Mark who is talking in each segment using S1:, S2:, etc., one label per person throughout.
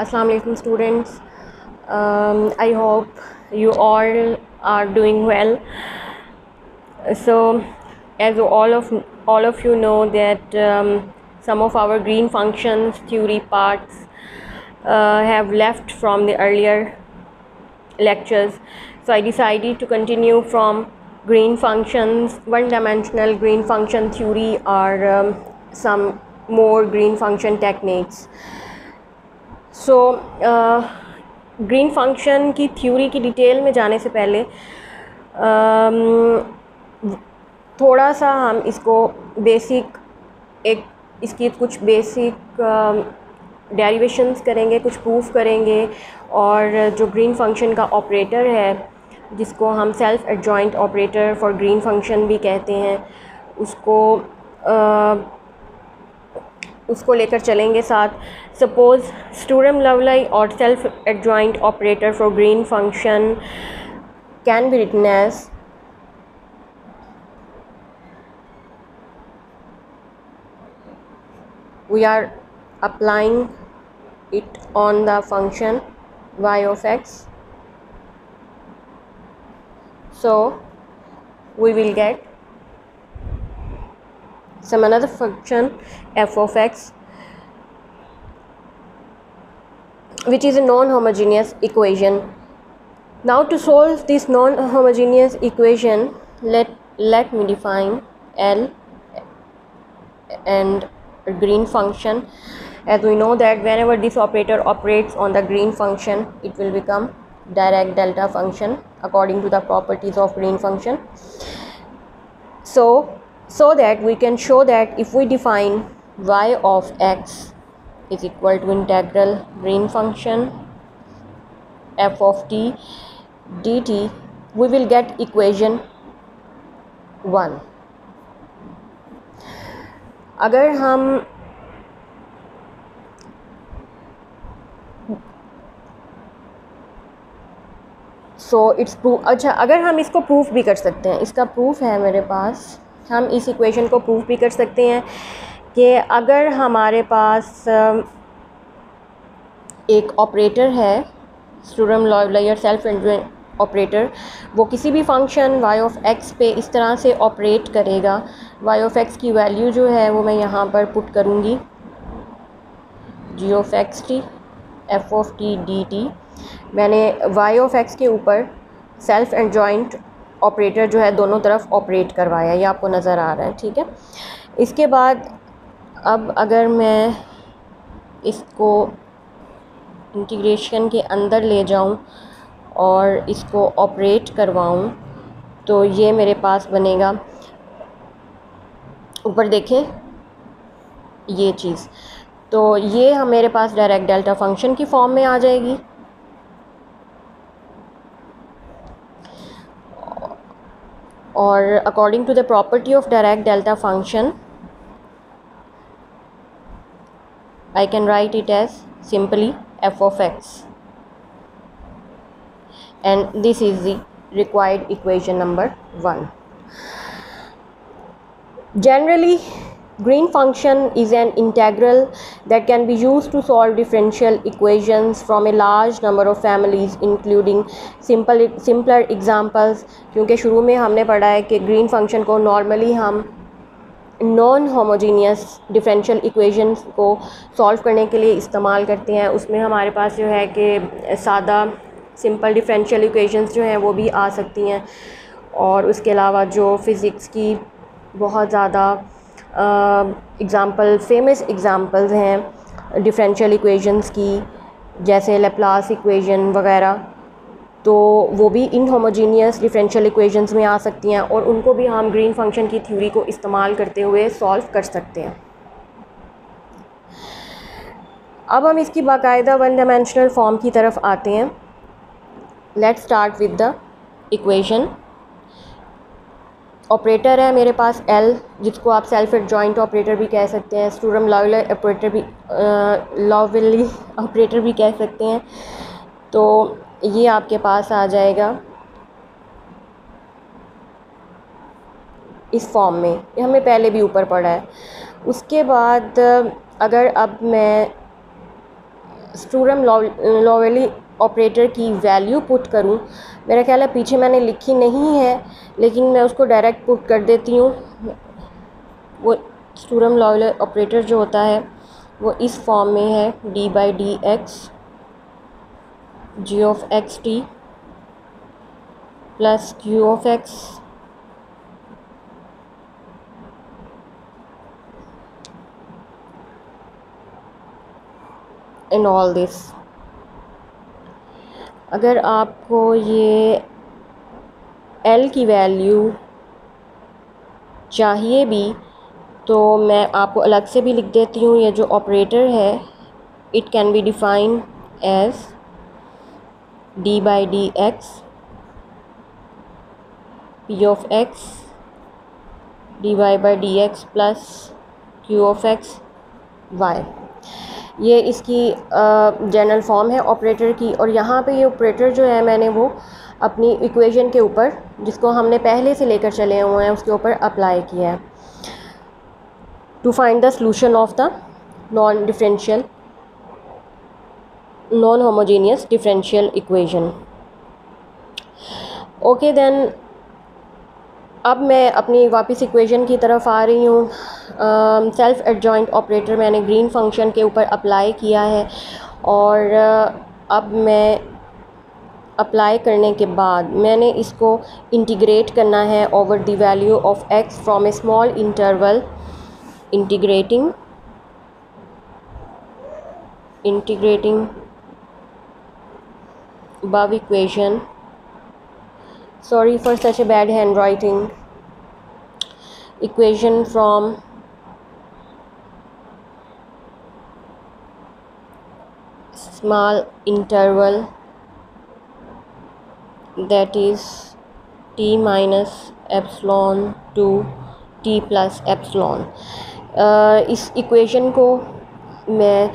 S1: Assalamu alaikum students. I hope you all are doing well. So as all of you know that some of our green functions theory parts have left from the earlier lectures, so I decided to continue from green functions, one dimensional green function theory, or some more green function techniques. So green function की theory की detail में जाने से पहले थोड़ा सा हम इसको इसकी कुछ बेसिक डेरिवेशंस करेंगे, कुछ प्रूफ करेंगे, और जो ग्रीन फंक्शन का ऑपरेटर है जिसको हम self adjoint operator for Green function भी कहते हैं, उसको लेकर चलेंगे साथ. सपोज स्टूरम लवलाई और self adjoint operator for Green function can be written as we are applying it on the function y of x, so we will get some another function f of x, which is a non-homogeneous equation. Now to solve this non-homogeneous equation, let me define L and green function. As we know that whenever this operator operates on the green function, it will become Dirac delta function according to the properties of green function. So that we can show that if we define y of x is equal to integral green function f of t dt, we will get equation 1. अगर हम it's proof, अच्छा, अगर हम इसको proof भी कर सकते हैं, इसका प्रूफ है मेरे पास, हम इस इक्वेशन को प्रूफ भी कर सकते हैं कि अगर हमारे पास एक ऑपरेटर है स्टूरम लवलाई सेल्फ एडजॉइंट ऑपरेटर, वो किसी भी फंक्शन y ऑफ x पे इस तरह से ऑपरेट करेगा. y ऑफ x की वैल्यू जो है वो मैं यहाँ पर पुट करूँगी g of x t f of t dt. मैंने y ऑफ x के ऊपर सेल्फ एडजॉइंट ऑपरेटर जो है दोनों तरफ ऑपरेट करवाया, ये आपको नज़र आ रहा है, ठीक है. इसके बाद अब अगर मैं इसको इंटीग्रेशन के अंदर ले जाऊँ और इसको ऑपरेट करवाऊँ, तो ये मेरे पास बनेगा, ऊपर देखें ये चीज़, तो ये हम मेरे पास डायरेक्ट डेल्टा फंक्शन की फॉर्म में आ जाएगी. और according to the property of direct delta function I can write it as simply f of x, and this is the required equation number 1. Generally, green function is an integral that can be used to solve differential equations from a large number of families, including simpler examples. क्योंकि शुरू में हमने पढ़ा है कि green function को normally हम non homogeneous differential equations को सॉल्व करने के लिए इस्तेमाल करते हैं. उसमें हमारे पास जो है कि सादा सिंपल डिफरेंशियल इक्वेशंस जो हैं वो भी आ सकती हैं, और उसके अलावा जो फ़िज़िक्स की बहुत ज़्यादा फेमस एग्ज़ाम्पल्स हैं डिफरेंशियल इक्वेशंस की, जैसे लैप्लास इक्वेशन वगैरह, तो वो भी इनहोमोजीनियस डिफरेंशियल इक्वेशंस में आ सकती हैं, और उनको भी हम ग्रीन फंक्शन की थ्योरी को इस्तेमाल करते हुए सॉल्व कर सकते हैं. अब हम इसकी बाकायदा वन डायमेंशनल फॉर्म की तरफ आते हैं. Let's start with the equation. Operator है मेरे पास L, जिसको आप सेल्फ एडजॉइंट ऑपरेटर भी कह सकते हैं, स्टूरम लवलाई ऑपरेटर भी कह सकते हैं. तो ये आपके पास आ जाएगा इस फॉर्म में, ये हमें पहले भी ऊपर पढ़ा है. उसके बाद अगर अब मैं स्टूरम लॉवेली ऑपरेटर की वैल्यू पुट करूं, मेरा ख्याल है पीछे मैंने लिखी नहीं है लेकिन मैं उसको डायरेक्ट पुट कर देती हूँ। वो स्टूरम लॉवेली ऑपरेटर जो होता है वो इस फॉर्म में है, D by D X G of X T plus Q of X and all this. अगर आपको ये L की वैल्यू चाहिए भी तो मैं आपको अलग से भी लिख देती हूँ। ये जो ऑपरेटर है it can be defined as D by D X P of X D Y by D X plus Q of X Y. ये इसकी जनरल फॉर्म है ऑपरेटर की। और यहाँ पे ये ऑपरेटर जो है मैंने वो अपनी इक्वेशन के ऊपर, जिसको हमने पहले से लेकर चले हुए हैं, उसके ऊपर अप्लाई किया है to find the solution of the non homogeneous differential equation. Okay then, अब मैं अपनी वापस इक्वेशन की तरफ आ रही हूँ। सेल्फ एडजॉइंट ऑपरेटर मैंने ग्रीन फंक्शन के ऊपर अप्लाई किया है और अब मैं अप्लाई करने के बाद मैंने इसको इंटीग्रेट करना है over the value of x from A small interval, integrating above equation. Sorry for such a bad handwriting. Equation from small interval, that is t minus epsilon to t plus epsilon. इस equation को मैं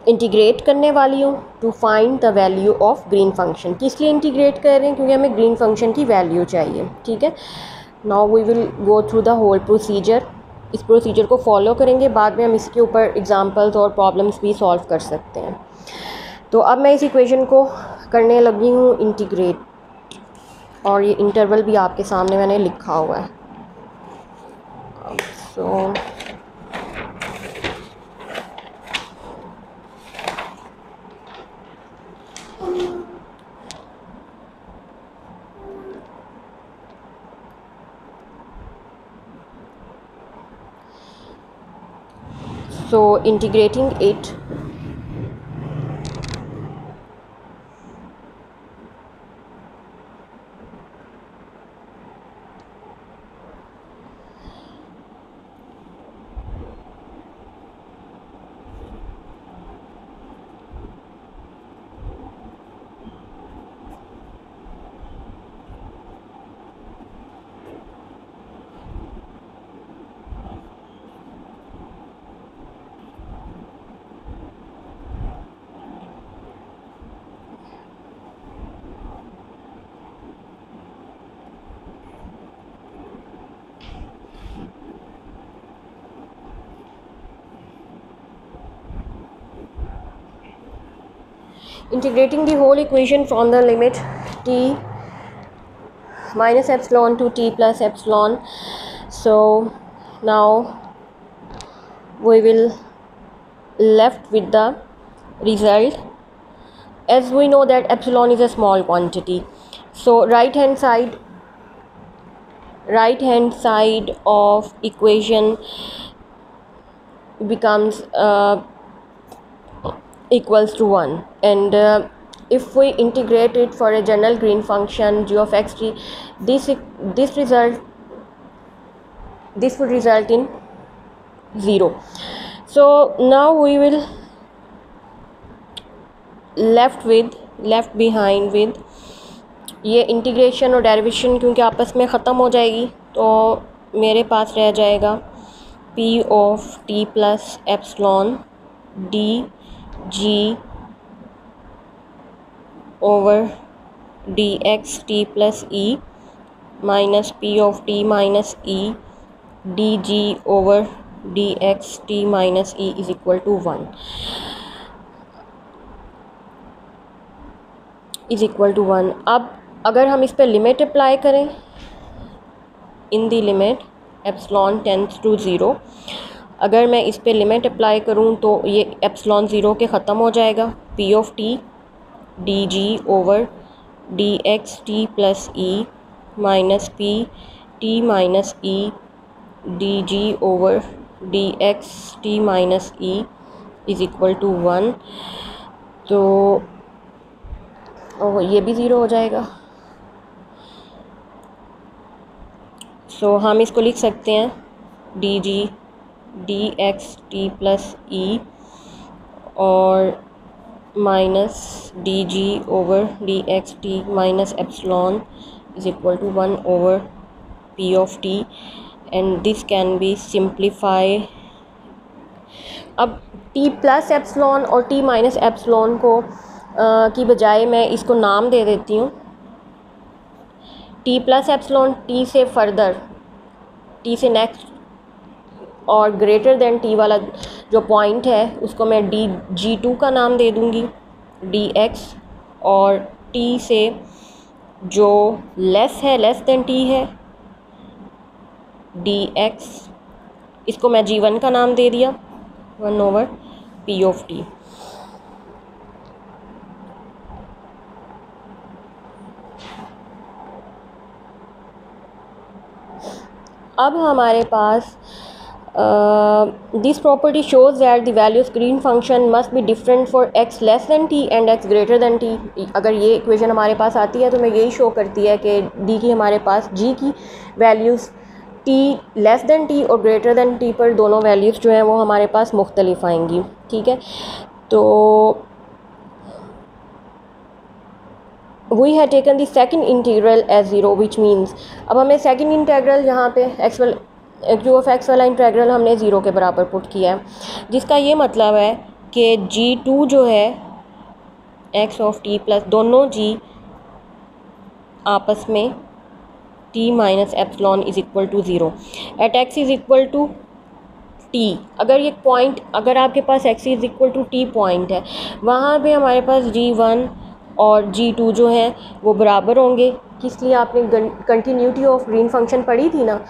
S1: integrate करने वाली हूँ to find the value of Green function. किस लिए integrate कर रहे हैं? क्योंकि हमें ग्रीन फंक्शन की वैल्यू चाहिए। ठीक है, now we will go through the whole procedure. इस प्रोसीजर को फॉलो करेंगे, बाद में हम इसके ऊपर एग्जांपल्स और प्रॉब्लम्स भी सॉल्व कर सकते हैं। तो अब मैं इस इक्वेशन को करने लगी हूँ इंटीग्रेट, और ये इंटरवल भी आपके सामने मैंने लिखा हुआ है। So integrating it, integrating the whole equation from the limit t minus epsilon to t plus epsilon. So now we will left with the result. As we know that epsilon is a small quantity, so right hand side of equation becomes equals to 1, and if we integrate it for a general green function g of x t, this would result in 0. So now we will left behind with ये integration और derivation, क्योंकि आपस में ख़त्म हो जाएगी, तो मेरे पास रह जाएगा p of t plus epsilon D G over D X T plus E minus P of T minus E D G over D X T minus E is equal to 1। Is equal to 1। अब अगर हम इस पर limit apply करें, in the limit epsilon tends to zero, अगर मैं इस पे लिमिट अप्लाई करूँ तो ये एप्सिलॉन ज़ीरो के ख़त्म हो जाएगा। P of T D G over D X T plus E minus P T minus E D G over D X T minus E is equal to 1। तो ये भी ज़ीरो हो जाएगा। सो हम इसको लिख सकते हैं D G D X T plus E और minus D G over D X T minus epsilon is equal to 1 over P of T, and this can be simplify. अब टी प्लस एप्सिलॉन और T minus epsilon को की बजाय मैं इसको नाम दे देती हूँ टी प्लस एप्सिलॉन। टी से फर्दर, टी से नेक्स्ट और ग्रेटर देन टी वाला जो पॉइंट है उसको मैं डी जी टू का नाम दे दूँगी डी एक्स, और टी से जो लेस है, लेस देन टी है, डी एक्स, इसको मैं जी वन का नाम दे दिया 1 ओवर पी ऑफ टी। अब हमारे पास this property shows that the values green function must be different for X less than T and X greater than T. अगर ये इक्वेशन हमारे पास आती है तो मैं यही शो करती है कि डी की हमारे पास जी की values T less than T और ग्रेटर दैन टी पर दोनों वैल्यूज़ जो हैं वो हमारे पास मुख्तलिफ आएंगी। ठीक है, तो we have taken the second integral as zero which means, अब हमें सेकंड इंटीग्रल यहाँ पे एक्स क्यू ऑफ एक्स वाला इंटीग्रल हमने ज़ीरो के बराबर पुट किया है, जिसका ये मतलब है कि जी टू जो है एक्स ऑफ टी प्लस दोनों जी आपस में T minus epsilon is equal to zero at X is equal to T. अगर ये पॉइंट, अगर आपके पास X is equal to T point है, वहाँ पे हमारे पास जी वन और जी टू जो हैं वो बराबर होंगे। किस लिए? आपने कंटिन्यूटी ऑफ ग्रीन फंक्शन पढ़ी थी ना,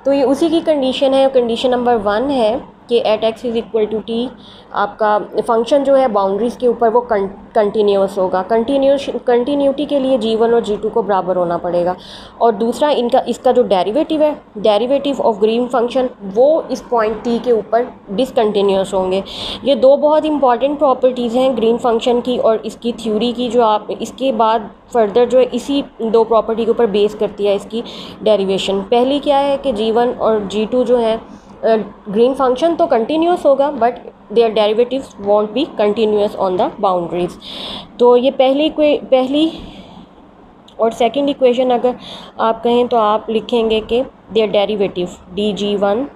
S1: तो ये उसी की कंडीशन है। कंडीशन नंबर 1 है कि at X is equal to T आपका फंक्शन जो है बाउंड्रीज़ के ऊपर वो कंटिन्यूस होगा। कंटिन्यूटी के लिए जी वन और जी टू को बराबर होना पड़ेगा। और दूसरा इसका जो डेरिवेटिव है, डेरिवेटिव ऑफ ग्रीन फंक्शन, वो इस पॉइंट टी के ऊपर डिसकंटिन्यूस होंगे। ये दो बहुत इंपॉर्टेंट प्रॉपर्टीज़ हैं ग्रीन फंक्शन की और इसकी थ्योरी की, जो आप इसके बाद फर्दर जो है इसी दो प्रॉपर्टी के ऊपर बेस करती है इसकी डेरिवेशन। पहली क्या है कि जी वन और जी टू जो है ग्रीन फंक्शन तो कंटिन्यूस होगा but their derivatives won't be continuous on the boundaries. तो ये पहली और सेकंड इक्वेशन अगर आप कहें तो आप लिखेंगे कि their derivative D G one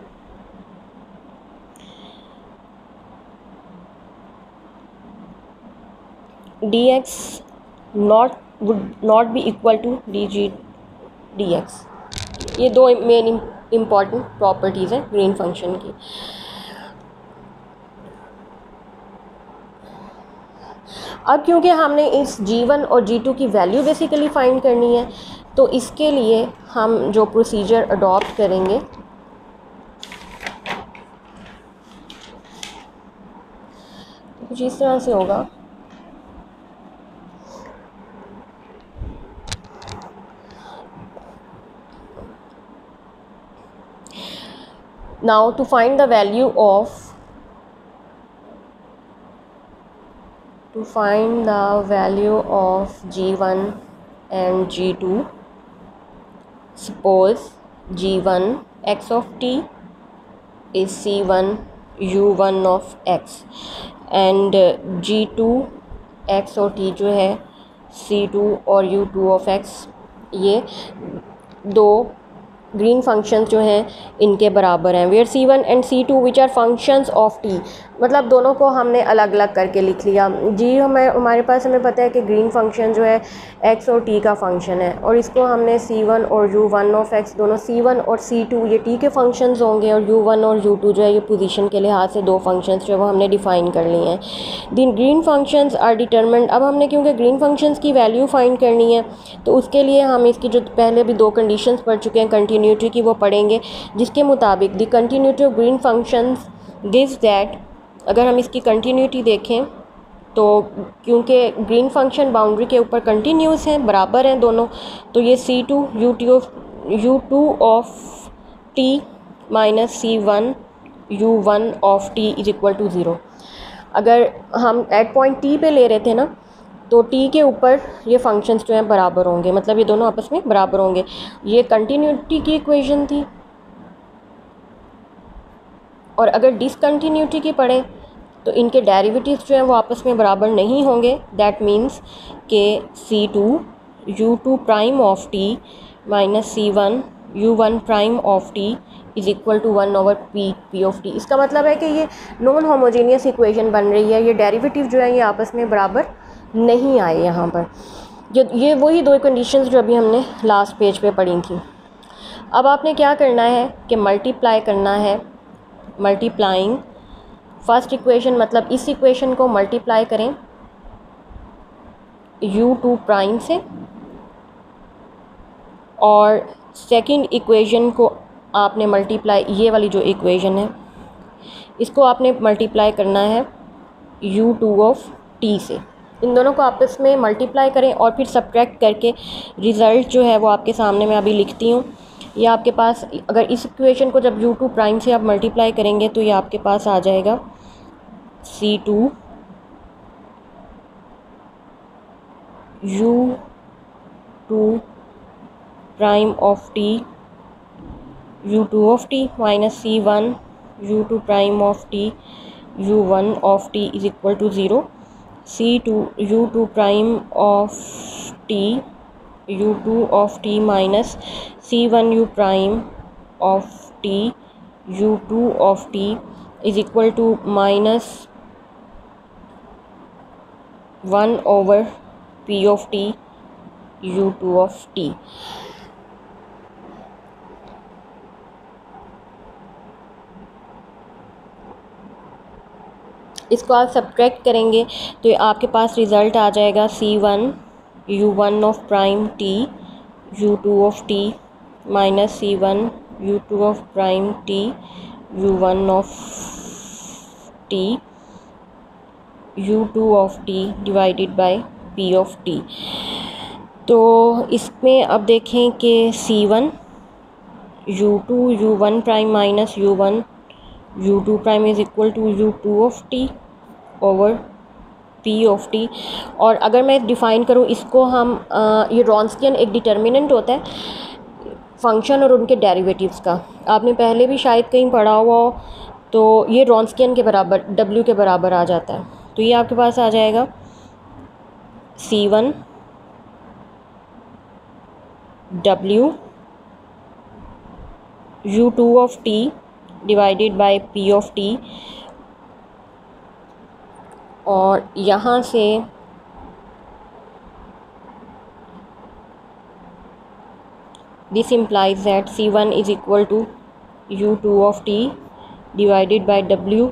S1: D X would not be equal to D G D X. ये दो मेन इम्पॉर्टेंट प्रॉपर्टीज़ हैं ग्रीन फंक्शन की। अब क्योंकि हमने इस G1 और G2 की वैल्यू बेसिकली फाइंड करनी है, तो इसके लिए हम जो प्रोसीजर अडॉप्ट करेंगे कुछ इस तरह से होगा। Now to find the value of G1 and G2, suppose G1 x of t is C1 U1 of x and G2 x और t जो है C2 और U2 of x, ये दो ग्रीन फंक्शंस जो हैं इनके बराबर हैं। Where C1 and C2 which are functions of T, मतलब दोनों को हमने अलग अलग करके लिख लिया। जी हमारे पास हमें पता है कि ग्रीन फंक्शन जो है x और t का फंक्शन है, और इसको हमने C1 और U1 ऑफ x, दोनों C1 और C2 ये t के फंक्शंस होंगे, और U1 और U2 जो है ये पोजीशन के लिहाज से दो फंक्शंस जो है वो हमने डिफ़ाइन कर लिए हैं। The Green functions are determined, अब हमने क्योंकि ग्रीन फंक्शंस की वैल्यू फाइंड करनी है तो उसके लिए हम इसकी जो पहले भी दो कंडीशंस पढ़ चुके हैं कंटिन्यूटी की वो पढ़ेंगे, जिसके मुताबिक the continuity of green functions gives that, अगर हम इसकी कंटिन्यूटी देखें तो क्योंकि ग्रीन फंक्शन बाउंड्री के ऊपर कंटिन्यूस हैं, बराबर हैं दोनों, तो ये C2 U2 of t minus C1 U1 of t is equal to 0। अगर हम एट पॉइंट t पे ले रहे थे ना, तो t के ऊपर ये फंक्शंस जो हैं बराबर होंगे, मतलब ये दोनों आपस में बराबर होंगे। ये कंटिन्यूटी की इक्वेशन थी, और अगर डिसकंटिन्यूटी की पढ़ें तो इनके डेरिवेटिव्स जो हैं वो आपस में बराबर नहीं होंगे। दैट मीन्स के C2 U2 prime of t minus C1 U1 prime of t is equal to 1 over p of t। इसका मतलब है कि ये नॉन होमोजेनियस इक्वेशन बन रही है, ये डेरिवेटिव जो है ये आपस में बराबर नहीं आए यहाँ पर। जो ये वही दो कंडीशंस जो अभी हमने लास्ट पेज पे पढ़ी थी। अब आपने क्या करना है कि मल्टीप्लाई करना है, मल्टीप्लाइंग फर्स्ट इक्वेशन, मतलब इस इक्वेशन को मल्टीप्लाई करें U2 प्राइम से, और सेकंड इक्वेशन को आपने मल्टीप्लाई, ये वाली जो इक्वेशन है इसको आपने मल्टीप्लाई करना है U2 ऑफ t से। इन दोनों को आपस में मल्टीप्लाई करें और फिर सब्ट्रैक्ट करके रिज़ल्ट जो है वो आपके सामने मैं अभी लिखती हूँ। ये आपके पास, अगर इस इक्वेशन को जब U2 प्राइम से आप मल्टीप्लाई करेंगे तो ये आपके पास आ जाएगा C2 U2 prime of t U2 of t minus C1 U2 prime of t U1 of t is equal to 0। C2 U2 prime of t U2 of t minus C1 U prime of t U2 of t is equal to minus 1 over p of t U2 of t। इसको आप subtract करेंगे तो आपके पास result आ जाएगा C1 U1 of prime t U2 of t minus C1 U2 of prime t U1 of t U2 of t divided by p of t। तो इसमें अब देखें कि C1 U2 U1 prime minus U1 U2 prime is equal to U2 of t over p of t। और अगर मैं define करूँ इसको, हम ये रॉन्स्कियन एक डिटर्मिनेंट होता है फंक्शन और उनके डेरिवेटिव्स का, आपने पहले भी शायद कहीं पढ़ा हुआ हो, तो ये रॉन्स्कियन के बराबर w के बराबर आ जाता है। तो ये आपके पास आ जाएगा C1 W U2 of t divided by p of t, और यहाँ से this implies that C1 is equal to U2 of t divided by W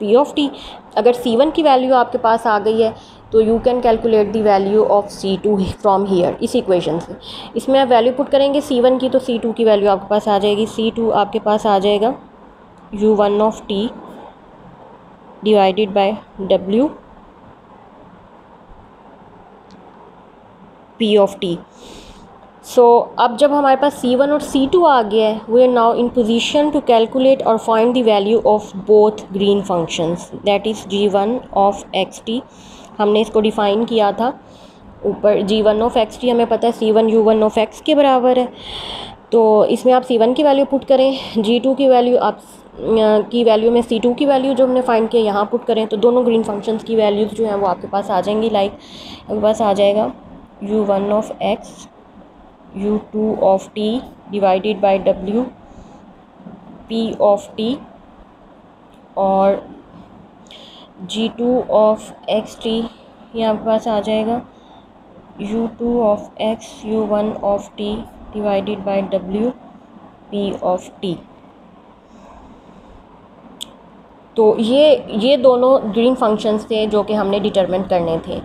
S1: p of t। अगर C1 की वैल्यू आपके पास आ गई है तो you can calculate the value of C2 from here, इस इक्वेशन से। इसमें आप वैल्यू पुट करेंगे C1 की तो C2 की वैल्यू आपके पास आ जाएगी। C2 आपके पास आ जाएगा U1 of t divided by W p of t। सो अब जब हमारे पास C1 और C2 आ गया है, we are now in position to calculate और find the value of both green functions, that is G1 of xt। हमने इसको डिफ़ाइन किया था ऊपर, G1 ऑफ xt हमें पता है C1 U1 ऑफ x के बराबर है। तो इसमें आप C1 की वैल्यू पुट करें, G2 की वैल्यू आप की वैल्यू में C2 की वैल्यू जो हमने फाइंड किया यहाँ पुट करें, तो दोनों ग्रीन फंक्शंस की वैल्यूज़ जो हैं वो आपके पास आ जाएंगी। लाइक आपके पास आ जाएगा U1 of x u2 of t divided by w p of t, और g2 of xt ये आपके पास आ जाएगा u2 of x u1 of t divided by w p of t। तो ये दोनों ग्रीन फंक्शंस थे जो कि हमने डिटरमिन करने थे।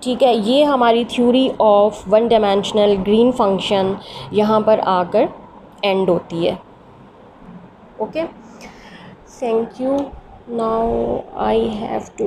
S1: ठीक है, ये हमारी theory of one dimensional Green function यहाँ पर आकर एंड होती है। Okay, thank you. Now I have to